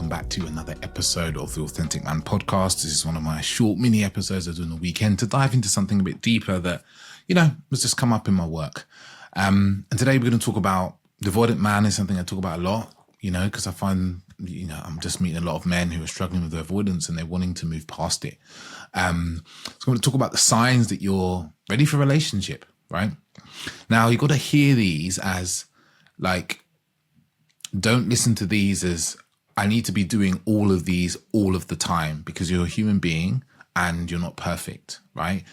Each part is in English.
welcome back to another episode of the Authentic Man podcast. This is one of my short mini episodes I do on the weekend to dive into something a bit deeper that, has just come up in my work. And today we're going to talk about the avoidant man. Is something I talk about a lot, because I find, I'm just meeting a lot of men who are struggling with their avoidance and they're wanting to move past it. So I'm going to talk about the signs that you're ready for a relationship, right? Now, you've got to hear these as don't listen to these as I need to be doing all of these all of the time, because you're a human being and you're not perfect, right?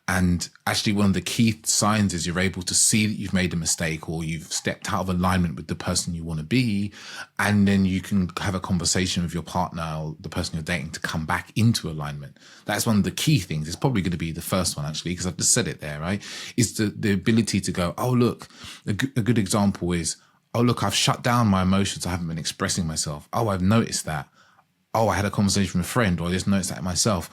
And actually one of the key signs is you're able to see that you've made a mistake or you've stepped out of alignment with the person you want to be. And then you can have a conversation with your partner or the person you're dating to come back into alignment. That's one of the key things. It's probably going to be the first one, actually, because I've just said it there, right? Is the ability to go, oh, look, a good example is, oh, look, I've shut down my emotions. I haven't been expressing myself. Oh, I've noticed that. Oh, I had a conversation with a friend, or I just noticed that myself.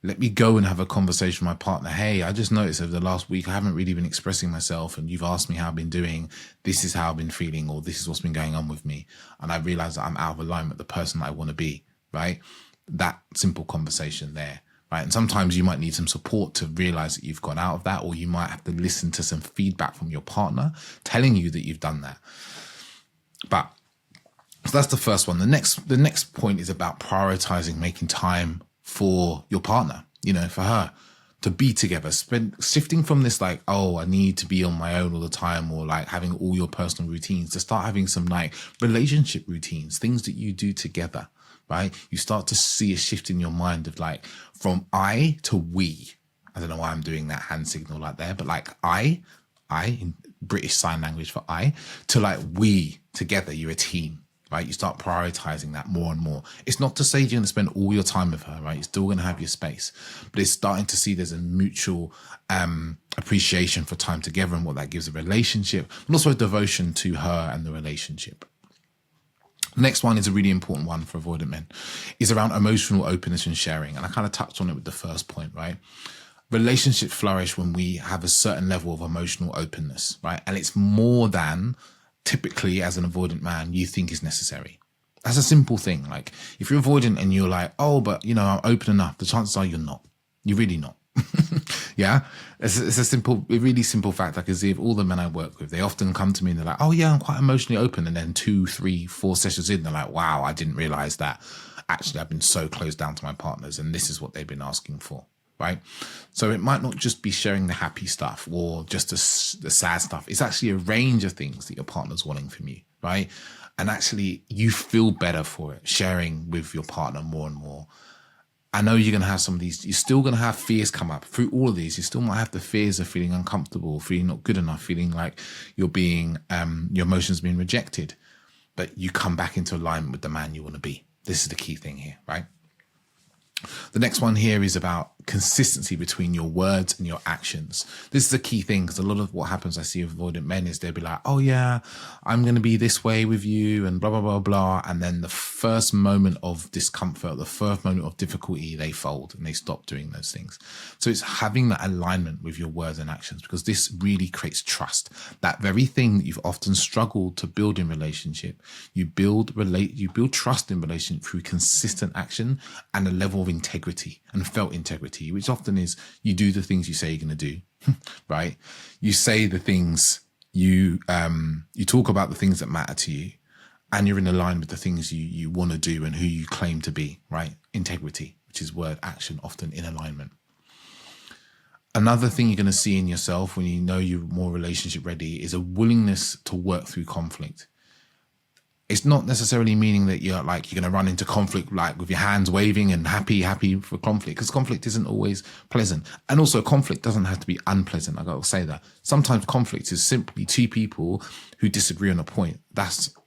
Let me go and have a conversation with my partner. Hey, I just noticed over the last week, I haven't really been expressing myself, and you've asked me how I've been doing. This is how I've been feeling, or this is what's been going on with me. And I realize that I'm out of alignment with the person that I want to be, right? That simple conversation there, right? And sometimes you might need some support to realize that you've gone out of that, or you might have to listen to some feedback from your partner telling you that you've done that. But so that's the first one. The next point is about prioritizing, making time for your partner, for her to be together, shifting from this I need to be on my own all the time, or having all your personal routines, to start having some relationship routines, things that you do together, right? You start to see a shift in your mind of from I to we. I don't know why I'm doing that hand signal there, but I in British Sign Language for I, to we together, you're a team, right? You start prioritizing that more and more. It's not to say you're going to spend all your time with her, right? You're still going to have your space, but it's starting to see there's a mutual appreciation for time together and what that gives a relationship, but also a devotion to her and the relationship. Next one is a really important one for avoidant men, is around emotional openness and sharing. And I kind of touched on it with the first point, right? Relationships flourish when we have a certain level of emotional openness, right? And it's more than typically, as an avoidant man, you think is necessary. That's a simple thing. If you're avoidant and you're I'm open enough, the chances are you're not. You're really not. Yeah? It's a really simple fact. I can see of all the men I work with, they often come to me and they're like, oh yeah, I'm quite emotionally open. And then 2, 3, 4 sessions in, they're like, wow, I didn't realize that. Actually, I've been so closed down to my partners and this is what they've been asking for. Right? So it might not just be sharing the happy stuff or just the sad stuff. It's actually a range of things that your partner's wanting from you, right? And actually you feel better for it, sharing with your partner more and more. I know you're going to have some of these, you're still going to have fears come up through all of these. You still might have the fears of feeling uncomfortable, feeling not good enough, feeling like you're being, your emotions being rejected, but you come back into alignment with the man you want to be. This is the key thing here, right? The next one here is about consistency between your words and your actions. This is a key thing, because a lot of what happens I see with avoidant men is they'll be like, oh yeah, I'm going to be this way with you and blah, blah, blah, blah. And then the first moment of discomfort, the first moment of difficulty, they fold and they stop doing those things. So it's having that alignment with your words and actions, because this really creates trust. That very thing that you've often struggled to build in relationship, you build trust in relationship through consistent action and a level of integrity and felt integrity, which often is you do the things you say you're going to do, right? You say the things you talk about the things that matter to you, and you're in line with the things you want to do and who you claim to be, right? Integrity, which is word action, often in alignment. Another thing you're going to see in yourself when you know you're more relationship ready is a willingness to work through conflict. It's not necessarily meaning that you're going to run into conflict with your hands waving and happy for conflict, because conflict isn't always pleasant. And also conflict doesn't have to be unpleasant. I got to say that. Sometimes conflict is simply two people who disagree on a point,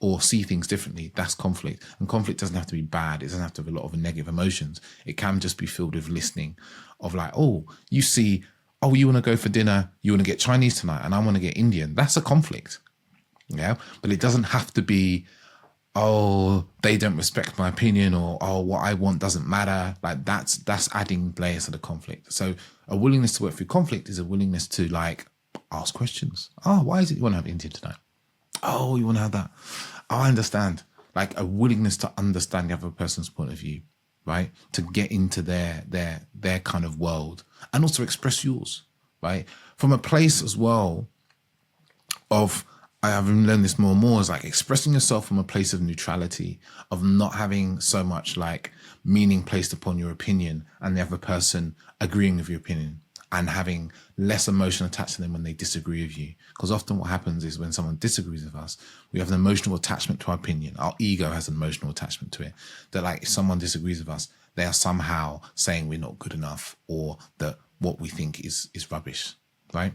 or see things differently. That's conflict. And conflict doesn't have to be bad. It doesn't have to have a lot of negative emotions. It can just be filled with listening of you want to go for dinner, you want to get Chinese tonight, and I want to get Indian. That's a conflict. Yeah. But it doesn't have to be, they don't respect my opinion, or what I want doesn't matter. That's adding layers to the conflict. So a willingness to work through conflict is a willingness to ask questions. Why is it you want to have Indian tonight? You want to have that? I understand. like a willingness to understand the other person's point of view, right? To get into their kind of world and also express yours, right? From a place as well of, I've learned this more and more, is like expressing yourself from a place of neutrality, of not having so much like meaning placed upon your opinion and the other person agreeing with your opinion, and having less emotion attached to them when they disagree with you. Because often what happens is when someone disagrees with us, we have an emotional attachment to our opinion. Our ego has an emotional attachment to it. That like if someone disagrees with us, they are somehow saying we're not good enough, or that what we think is rubbish, right?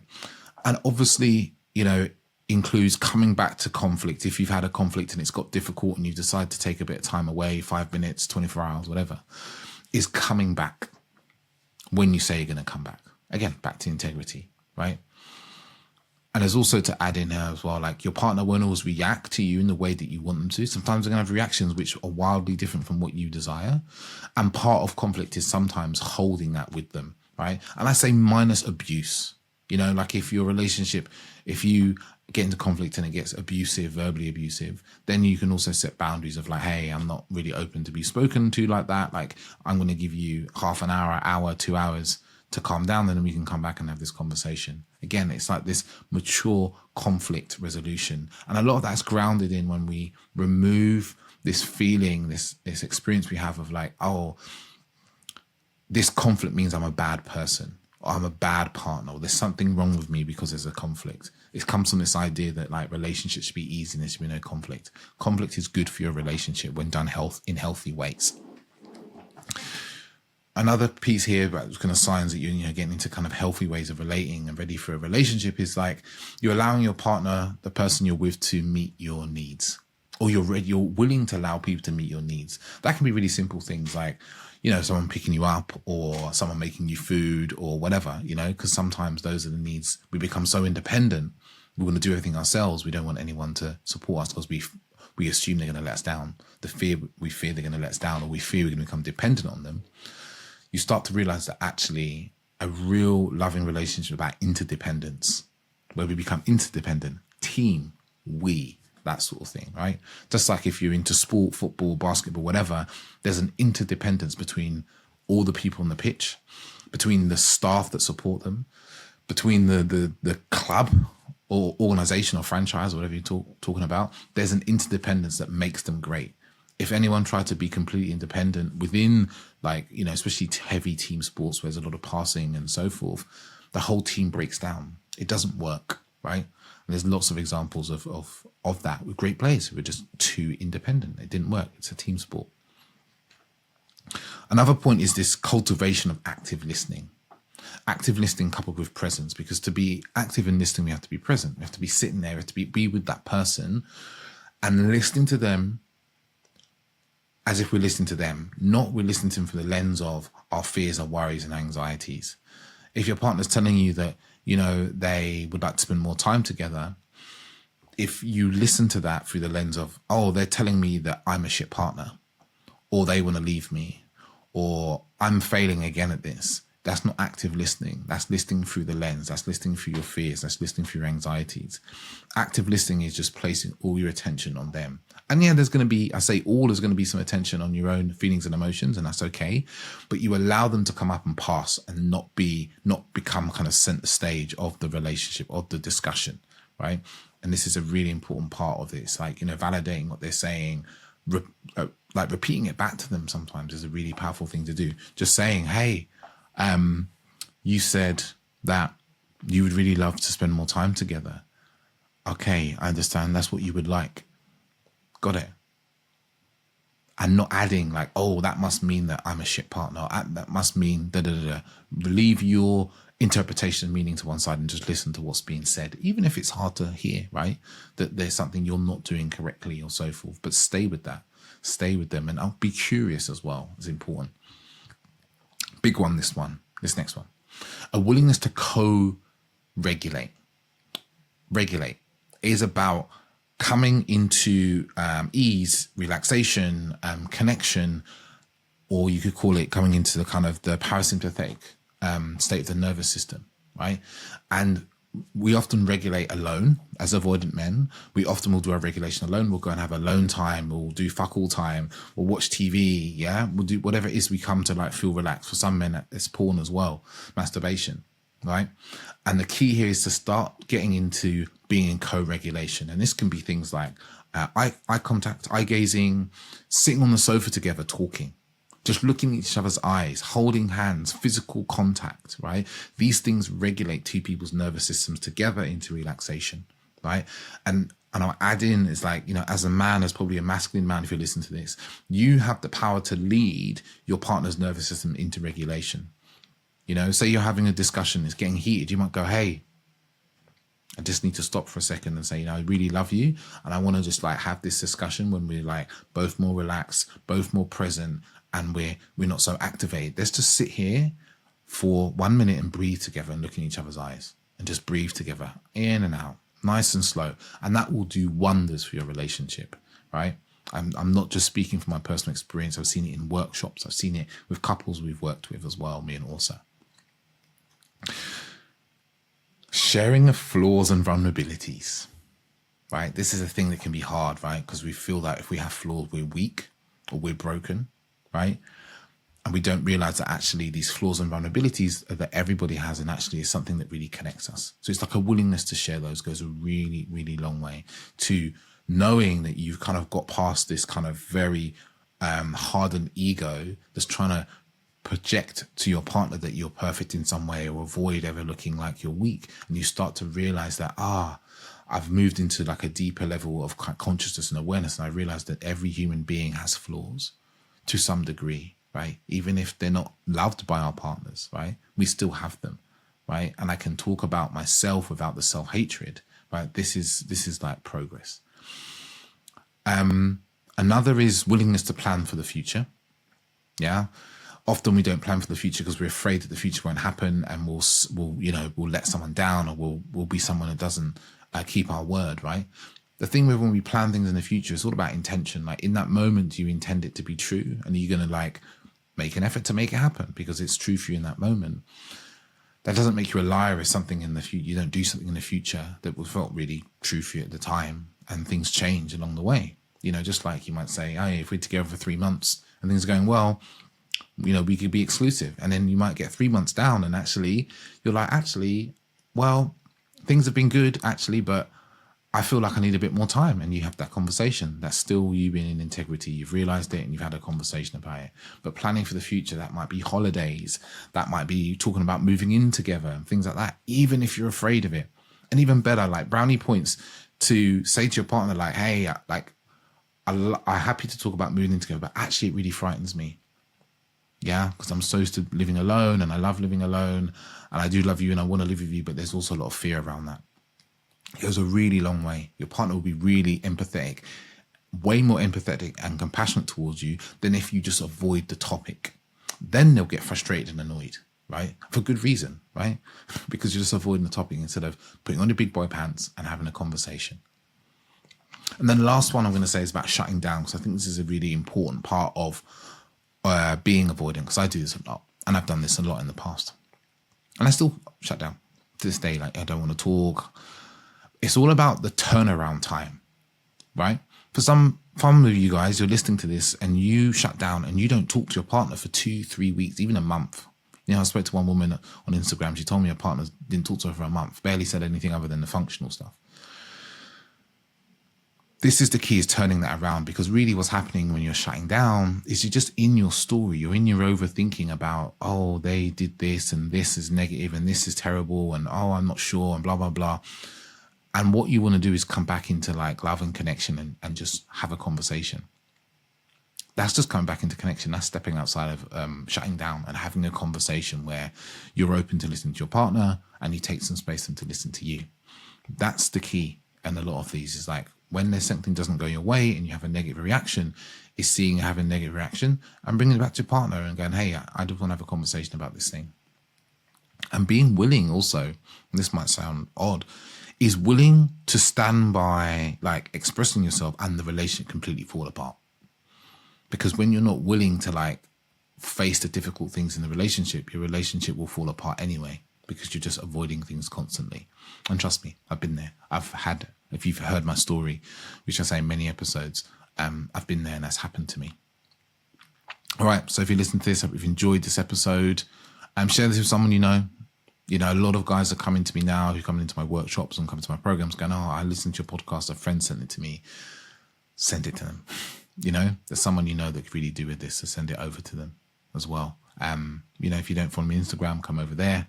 And obviously, you know, includes coming back to conflict. If you've had a conflict and it's got difficult and you decide to take a bit of time away, 5 minutes, 24 hours, whatever, is coming back when you say you're going to come back. Again, back to integrity, right? And there's also to add in here as well, like your partner won't always react to you in the way that you want them to. Sometimes they're going to have reactions which are wildly different from what you desire. And part of conflict is sometimes holding that with them, right? And I say minus abuse, you know, like if your relationship, if you get into conflict and it gets abusive, verbally abusive, then you can also set boundaries of like, hey, I'm not really open to be spoken to like that. Like I'm going to give you half an hour, 2 hours to calm down, then we can come back and have this conversation. Again, it's like this mature conflict resolution. And a lot of that's grounded in when we remove this feeling, this experience we have of like, oh, this conflict means I'm a bad person, or I'm a bad partner, or there's something wrong with me because there's a conflict. It comes from this idea that like relationships should be easy and there should be no conflict. Conflict is good for your relationship when done in healthy ways. Another piece here about kind of signs that you're getting into kind of healthy ways of relating and ready for a relationship is like you're allowing your partner, the person you're with, to meet your needs, or you're willing to allow people to meet your needs. That can be really simple things like, you know, someone picking you up or someone making you food or whatever, you know, because sometimes those are the needs. We become so independent. We want to do everything ourselves. We don't want anyone to support us because we assume they're going to let us down. We fear they're going to let us down, or we fear we're going to become dependent on them. You start to realize that actually a real loving relationship is about interdependence, where we become interdependent, team, we, that sort of thing, right? Just like if you're into sport, football, basketball, whatever, there's an interdependence between all the people on the pitch, between the staff that support them, between the club or organization or franchise, or whatever you're talking about. There's an interdependence that makes them great. If anyone tried to be completely independent within, like, you know, especially heavy team sports where there's a lot of passing and so forth, the whole team breaks down. It doesn't work, right? And there's lots of examples of that with great players who were just too independent. It didn't work. It's a team sport. Another point is this cultivation of active listening. Active listening coupled with presence, because to be active in listening, we have to be present. We have to be sitting there, we have to be with that person and listening to them as if we're listening to them, not we're listening to them through the lens of our fears, our worries and anxieties. If your partner's telling you that, you know, they would like to spend more time together, if you listen to that through the lens of, oh, they're telling me that I'm a shit partner, or they want to leave me, or I'm failing again at this, that's not active listening. That's listening through the lens. That's listening through your fears. That's listening through your anxieties. Active listening is just placing all your attention on them. And yeah, there's going to be, there's going to be some attention on your own feelings and emotions, and that's okay. But you allow them to come up and pass and not become kind of center stage of the relationship, of the discussion, right? And this is a really important part of this, like, you know, validating what they're saying, like repeating it back to them sometimes is a really powerful thing to do. Just saying, hey, you said that you would really love to spend more time together. Okay, I understand. That's what you would like. Got it. And not adding like, oh, that must mean that I'm a shit partner. That must mean da-da-da-da. Leave your interpretation and meaning to one side and just listen to what's being said, even if it's hard to hear, right? That there's something you're not doing correctly or so forth. But stay with that. Stay with them. And I'll be curious as well. It's important. Big one, this next one. A willingness to co-regulate. Regulate is about coming into ease, relaxation, connection, or you could call it coming into the kind of the parasympathetic state of the nervous system, right? And we often regulate alone as avoidant men. We often will do our regulation alone. We'll go and have alone time. We'll do fuck all time. We'll watch TV. Yeah. We'll do whatever it is we come to like feel relaxed. For some men, it's porn as well, masturbation, right? And the key here is to start getting into being in co-regulation. And this can be things like eye contact, eye gazing, sitting on the sofa together, talking. Just looking at each other's eyes, holding hands, physical contact, right? These things regulate two people's nervous systems together into relaxation, right? And I'll add in, it's like, you know, as a man, as probably a masculine man, if you listen to this, you have the power to lead your partner's nervous system into regulation. You know, say you're having a discussion, it's getting heated. You might go, hey, I just need to stop for a second and say, you know, I really love you. And I want to just like have this discussion when we're like both more relaxed, both more present, and we're not so activated. Let's just sit here for 1 minute and breathe together and look in each other's eyes and just breathe together in and out, nice and slow. And that will do wonders for your relationship, right? I'm not just speaking from my personal experience. I've seen it in workshops. I've seen it with couples we've worked with as well, me and Orsa. Sharing of flaws and vulnerabilities, right? This is a thing that can be hard, right? Because we feel that if we have flaws, we're weak or we're broken, right? And we don't realize that actually these flaws and vulnerabilities that everybody has, and actually is something that really connects us. So it's like a willingness to share those goes a really, really long way to knowing that you've kind of got past this kind of very hardened ego that's trying to project to your partner that you're perfect in some way, or avoid ever looking like you're weak. And you start to realize that, I've moved into like a deeper level of consciousness and awareness. And I realized that every human being has flaws to some degree, right? Even if they're not loved by our partners, right? We still have them, right? And I can talk about myself without the self-hatred, right? This is like progress. Another is willingness to plan for the future. Yeah. Often we don't plan for the future because we're afraid that the future won't happen, and we'll let someone down, or we'll be someone that doesn't keep our word, right? The thing with when we plan things in the future, it's all about intention. Like in that moment, you intend it to be true, and you're going to like make an effort to make it happen because it's true for you in that moment. That doesn't make you a liar if something in the future, you don't do something in the future that felt really true for you at the time, and things change along the way. You know, just like you might say, hey, if we're together for 3 months and things are going well, you know, we could be exclusive. And then you might get 3 months down and actually you're like, well, things have been good actually, but I feel like I need a bit more time. And you have that conversation. That's still you being in integrity. You've realized it and you've had a conversation about it. But planning for the future, that might be holidays. That might be talking about moving in together and things like that, even if you're afraid of it. And even better, like brownie points to say to your partner, like, hey, like, I'm happy to talk about moving in together, but actually it really frightens me. Yeah, because I'm so used to living alone, and I love living alone, and I do love you and I want to live with you, but there's also a lot of fear around that. It goes a really long way. Your partner will be really empathetic, way more empathetic and compassionate towards you than if you just avoid the topic. Then they'll get frustrated and annoyed, right? For good reason, right? Because you're just avoiding the topic instead of putting on your big boy pants and having a conversation. And then the last one I'm going to say is about shutting down, because I think this is a really important part of being avoidant, because I do this a lot, and I've done this a lot in the past, and I still shut down to this day. Like, I don't want to talk. It's all about the turnaround time, right? For some of you guys, you're listening to this and you shut down and you don't talk to your partner for 2-3 weeks, even a month. You know, I spoke to one woman on Instagram. She told me her partner didn't talk to her for a month, barely said anything other than the functional stuff. This is the key, is turning that around, because really what's happening when you're shutting down is you're just in your story. You're in your overthinking about, oh, they did this and this is negative and this is terrible and, oh, I'm not sure and blah, blah, blah. And what you want to do is come back into like love and connection and just have a conversation. That's just coming back into connection. That's stepping outside of shutting down and having a conversation where you're open to listening to your partner and you take some space for them to listen to you. That's the key. And a lot of these is like, when there's something doesn't go your way and you have a negative reaction, is seeing having a negative reaction and bringing it back to your partner and going, hey, I just want to have a conversation about this thing. And being willing also, and this might sound odd, is willing to stand by like expressing yourself and the relationship completely fall apart. Because when you're not willing to like face the difficult things in the relationship, your relationship will fall apart anyway. because you're just avoiding things constantly. And trust me, I've been there. If you've heard my story, which I say in many episodes, I've been there and that's happened to me. All right, so if you listen to this, if you've enjoyed this episode, share this with someone you know. You know, a lot of guys are coming to me now who come into my workshops and come to my programs going, oh, I listened to your podcast, a friend sent it to me. Send it to them. You know, there's someone you know that could really do with this, so send it over to them as well. You know, if you don't follow me on Instagram, come over there.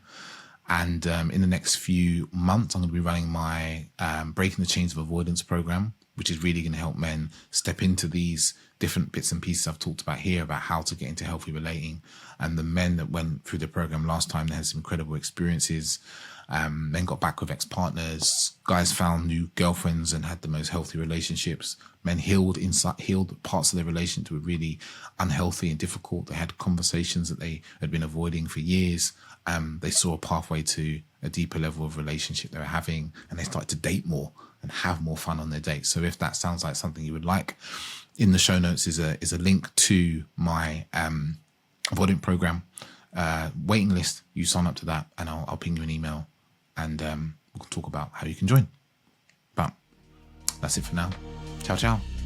And in the next few months, I'm going to be running my Breaking the Chains of Avoidance program, which is really going to help men step into these different bits and pieces I've talked about here about how to get into healthy relating. And the men that went through the program last time, they had some incredible experiences, then got back with ex-partners, guys found new girlfriends and had the most healthy relationships. Men healed parts of their relationship that were really unhealthy and difficult. They had conversations that they had been avoiding for years. They saw a pathway to a deeper level of relationship they were having, and they started to date more and have more fun on their dates. So if that sounds like something you would like, in the show notes is a link to my Avoidant program waiting list. You sign up to that and I'll ping you an email and we'll talk about how you can join. But that's it for now. Ciao, ciao.